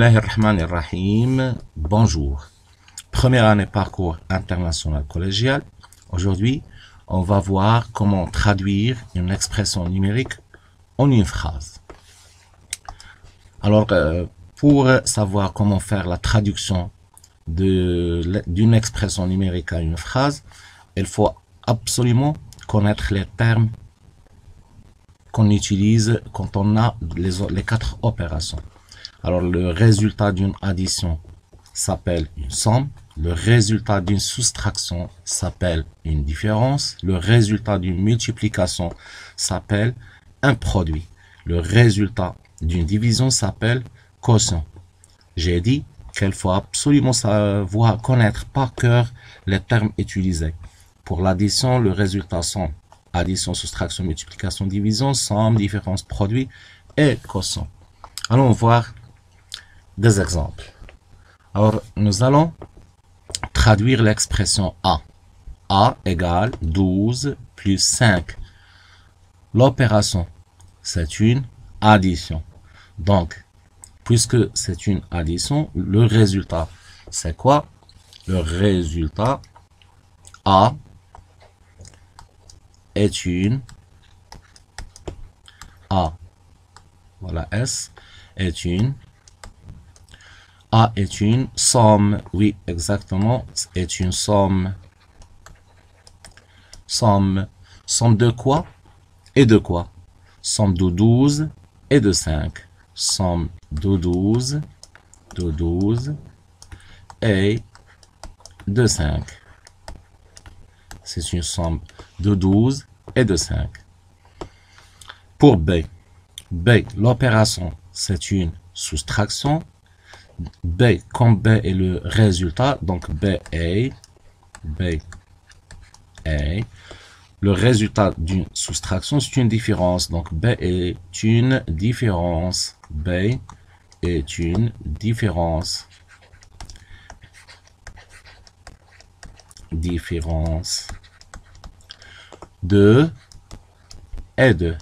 Bismillahirrahmanirrahim. Bonjour. Première année parcours international collégial. Aujourd'hui, on va voir comment traduire une expression numérique en une phrase. Alors, pour savoir comment faire la traduction d'une expression numérique à une phrase, il faut absolument connaître les termes qu'on utilise quand on a les 4 opérations. Alors, le résultat d'une addition s'appelle une somme. Le résultat d'une soustraction s'appelle une différence. Le résultat d'une multiplication s'appelle un produit. Le résultat d'une division s'appelle quotient. J'ai dit qu'il faut absolument savoir connaître par cœur les termes utilisés. Pour l'addition, le résultat sont addition, soustraction, multiplication, division, somme, différence, produit et quotient. Allons voir des exemples. Alors, nous allons traduire l'expression A. A égale 12 plus 5. L'opération, c'est une addition. Donc, puisque c'est une addition, le résultat, c'est quoi? Le résultat A est une A. Voilà, S est une A est une somme. Oui, exactement, est une somme. Somme. Somme de quoi et de quoi? Somme de 12 et de 5. Somme de 12 et de 5. C'est une somme de 12 et de 5. Pour B, l'opération, c'est une soustraction. B, comme B est le résultat, donc B est le résultat d'une soustraction, c'est une différence. Donc B est une différence. B est une différence. Différence de et de.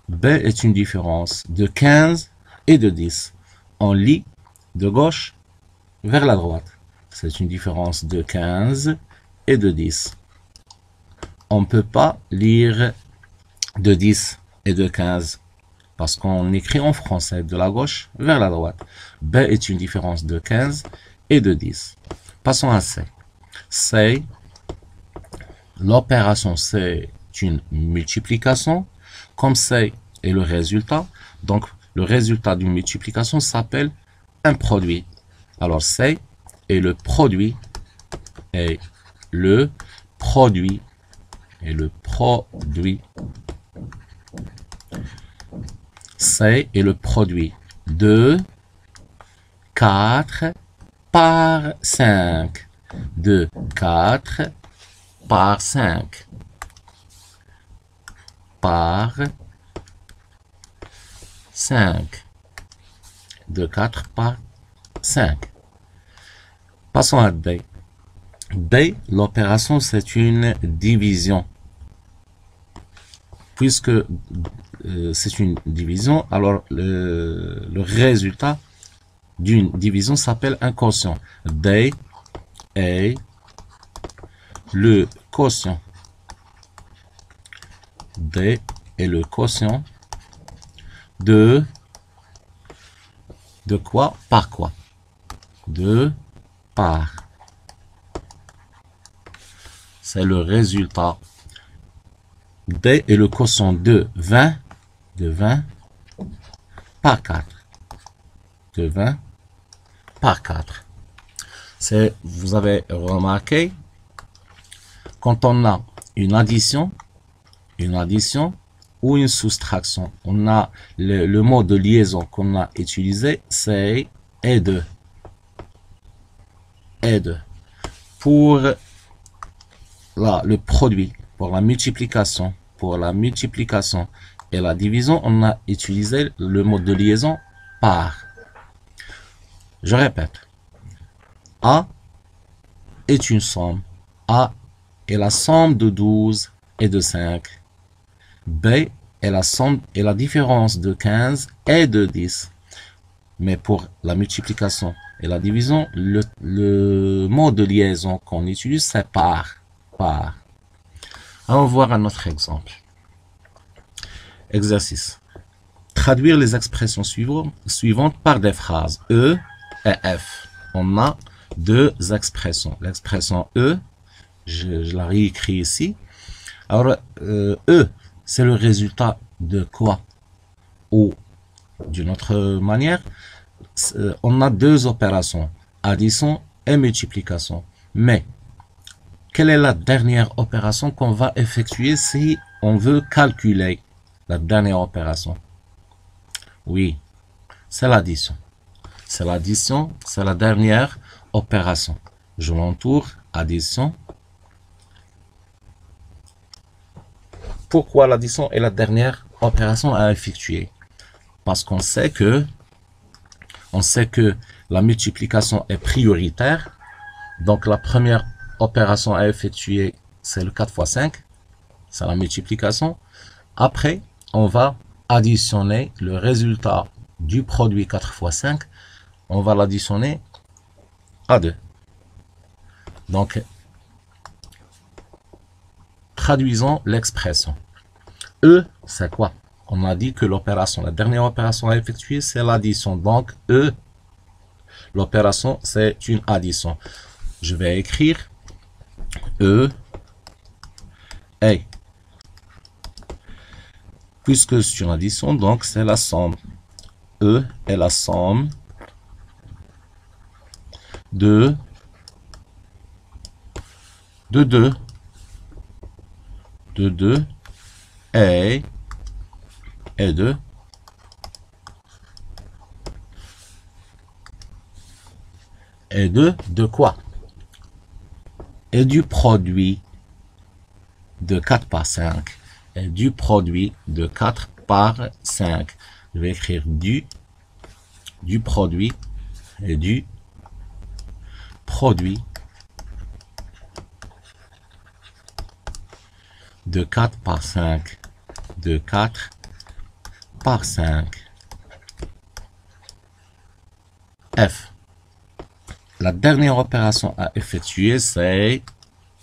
B est une différence de 15 et de 10. On lit de gauche vers la droite. C'est une différence de 15 et de 10. On ne peut pas lire de 10 et de 15 parce qu'on écrit en français de la gauche vers la droite. B est une différence de 15 et de 10. Passons à C. C, l'opération c'est une multiplication. Comme C est le résultat, donc le résultat d'une multiplication s'appelle un produit. Alors C est le produit C est le produit de 4 par 5. De 4 par 5. Par 5. De 4 par 5. Passons à D. D, l'opération, c'est une division. Puisque c'est une division, alors le résultat d'une division s'appelle un quotient. D est le quotient. D est le quotient de quoi par quoi? De par. C'est le résultat. D est le quotient de 20 par 4. De 20 par 4. Vous avez remarqué, quand on a une addition ou une soustraction, on a le mot de liaison qu'on a utilisé, c'est et de. Et de. Pour le produit, pour la multiplication et la division, on a utilisé le mot de liaison par. Je répète. A est une somme. A est la somme de 12 et de 5. B et la somme et la différence de 15 et de 10. Mais pour la multiplication et la division, le mot de liaison qu'on utilise, c'est par. Allons voir un autre exemple. Exercice. Traduire les expressions suivantes par des phrases E et F. On a deux expressions. L'expression E, je la réécris ici. Alors, E, c'est le résultat de quoi? Ou, d'une autre manière, on a deux opérations, addition et multiplication. Mais, quelle est la dernière opération qu'on va effectuer si on veut calculer la dernière opération? Oui, c'est l'addition. C'est l'addition, c'est la dernière opération. Je l'entoure, addition. Pourquoi l'addition est la dernière opération à effectuer? Parce qu'on sait que la multiplication est prioritaire. Donc la première opération à effectuer, c'est le 4 fois 5. C'est la multiplication. Après, on va additionner le résultat du produit 4 fois 5. On va l'additionner à 2. Donc, traduisons l'expression. E, c'est quoi? On a dit que l'opération, la dernière opération à effectuer, c'est l'addition. Donc, E, l'opération, c'est une addition. Je vais écrire E, et. Puisque c'est une addition, donc c'est la somme. E est la somme de 2 et de quoi? Et du produit de 4 par 5. Et du produit de 4 par 5. Je vais écrire du produit et du produit de 4 par 5. De 4 par 5. F. La dernière opération à effectuer, c'est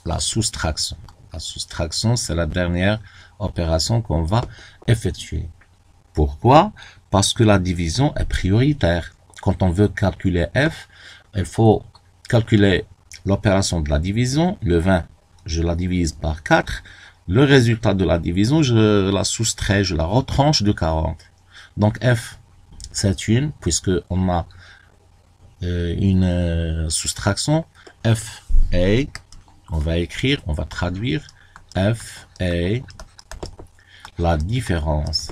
la soustraction. La soustraction, c'est la dernière opération qu'on va effectuer. Pourquoi? Parce que la division est prioritaire. Quand on veut calculer F, il faut calculer l'opération de la division. Le 20, je la divise par 4. Le résultat de la division, je la soustrais, je la retranche de 40. Donc F, c'est une, puisque on a une soustraction. F est, on va écrire, on va traduire. F est la différence.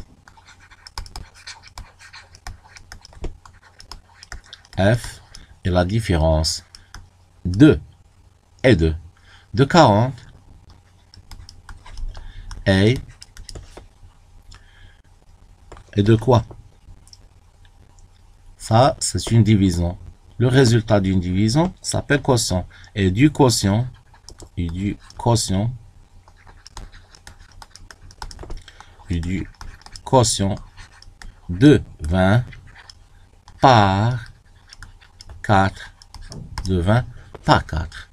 F est la différence de 40 et de quoi? Ça, c'est une division. Le résultat d'une division s'appelle quotient. Et du quotient de 20 par 4. De 20 par 4.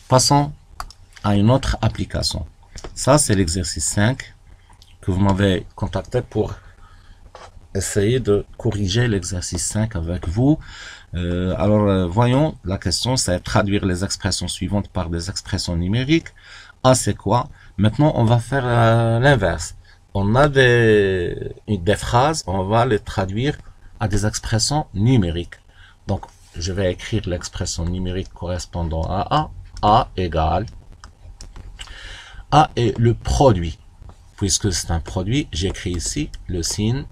Passons à une autre application. Ça, c'est l'exercice 5 que vous m'avez contacté pour essayer de corriger l'exercice 5 avec vous. Voyons, la question, c'est traduire les expressions suivantes par des expressions numériques. A, c'est quoi? Maintenant, on va faire l'inverse. On a des phrases, on va les traduire à des expressions numériques. Donc, je vais écrire l'expression numérique correspondant à A. A égale. A est le produit. Puisque c'est un produit, j'écris ici le signe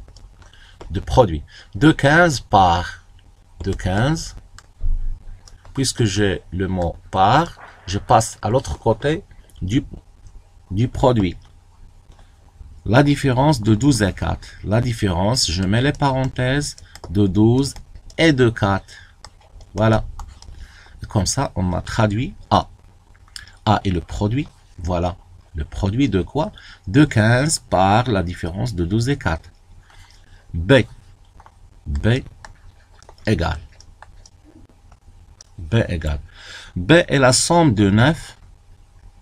de produit. De 15 par. De 15. Puisque j'ai le mot par, je passe à l'autre côté du produit. La différence de 12 et 4. La différence, je mets les parenthèses de 12 et de 4. Voilà. Comme ça, on a traduit A. A est le produit. Voilà. Le produit de quoi? De 15 par la différence de 12 et 4. B égale. B est la somme de 9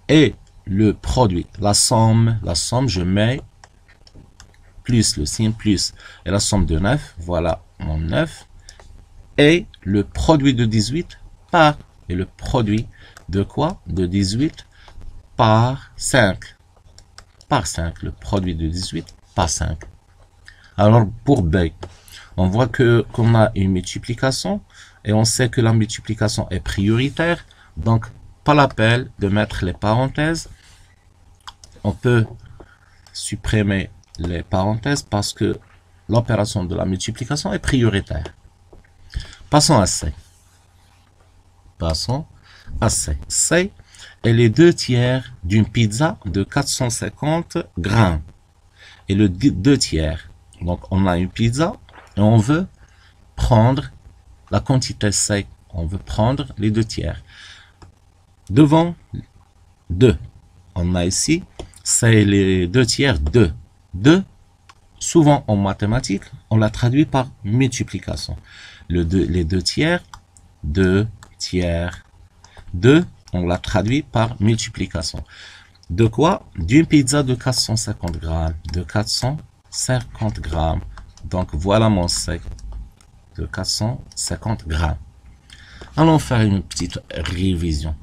et le produit. La somme, je mets plus, le signe plus. Et la somme de 9, voilà mon 9. Et le produit de 18 par. Et le produit de quoi? De 18 par 5. Par 5. Le produit de 18 par 5. Alors, pour B, on voit qu'on a une multiplication et on sait que la multiplication est prioritaire. Donc, pas la peine de mettre les parenthèses. On peut supprimer les parenthèses parce que l'opération de la multiplication est prioritaire. Passons à C. Passons à C. C est les 2/3 d'une pizza de 450 grammes. Et le 2/3. Donc, on a une pizza et on veut prendre la quantité C. On veut prendre les 2/3. Devant 2. On a ici, c'est les 2/3, 2. 2, souvent en mathématiques, on la traduit par multiplication. Les 2/3, 2/3. 2, on la traduit par multiplication. De quoi? D'une pizza de 450 grammes. De 450 grammes. Donc, voilà mon C de 450 grammes. Allons faire une petite révision.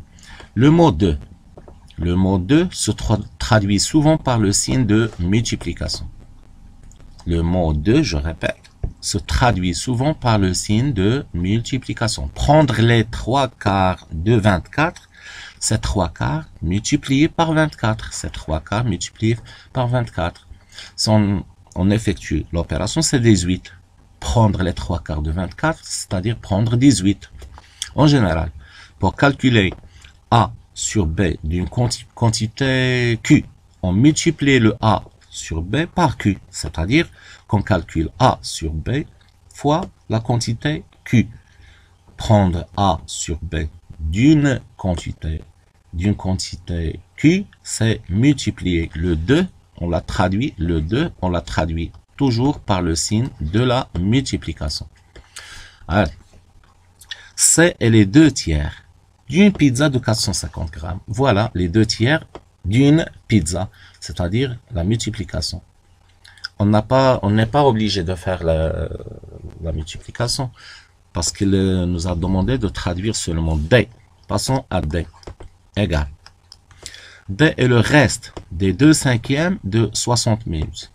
Le mot 2. Le mot 2 se traduit souvent par le signe de multiplication. Le mot 2, je répète, se traduit souvent par le signe de multiplication. Prendre les 3/4 de 24, c'est 3/4 multiplié par 24. C'est 3/4 multiplié par 24. Si on effectue l'opération, c'est 18. Prendre les 3/4 de 24, c'est-à-dire prendre 18. En général, pour calculer A sur B d'une quantité Q, on multiplie le A sur B par Q, c'est-à-dire qu'on calcule A sur B fois la quantité Q. Prendre A sur B d'une quantité Q, c'est multiplier le 2, on la traduit, le 2, on la traduit toujours par le signe de la multiplication. Allez. C est les 2/3 d'une pizza de 450 grammes. Voilà les 2/3 d'une pizza, c'est-à-dire la multiplication. On n'est pas obligé de faire la multiplication parce qu'il nous a demandé de traduire seulement D. Passons à D. Égal. D est le reste des 2/5 de 60 minutes.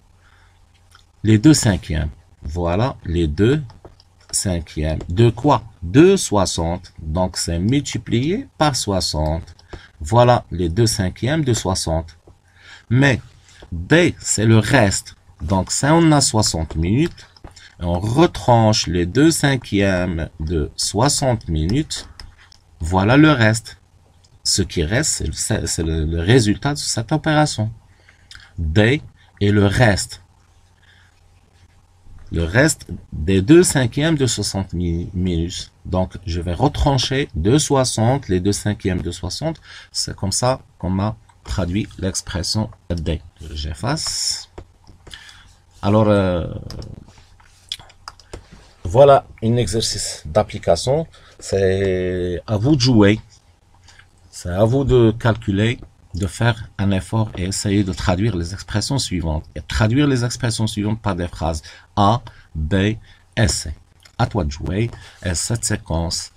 Les 2/5. Voilà les 2/5. De quoi? De 60. Donc, c'est multiplié par 60. Voilà les 2/5 de 60. Mais D, c'est le reste. Donc, ça, on a 60 minutes. Et on retranche les 2/5 de 60 minutes. Voilà le reste. Ce qui reste, c'est le résultat de cette opération. D est le reste. Le reste des 2/5 de 60 minutes. Donc, je vais retrancher de 60, les 2/5 de 60. C'est comme ça qu'on a traduit l'expression D. J'efface. Alors, voilà un exercice d'application. C'est à vous de jouer. C'est à vous de calculer, de faire un effort et essayer de traduire les expressions suivantes. Et traduire les expressions suivantes par des phrases A, B et C. À toi de jouer. Et cette séquence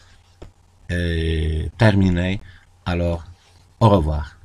est terminée. Alors, au revoir.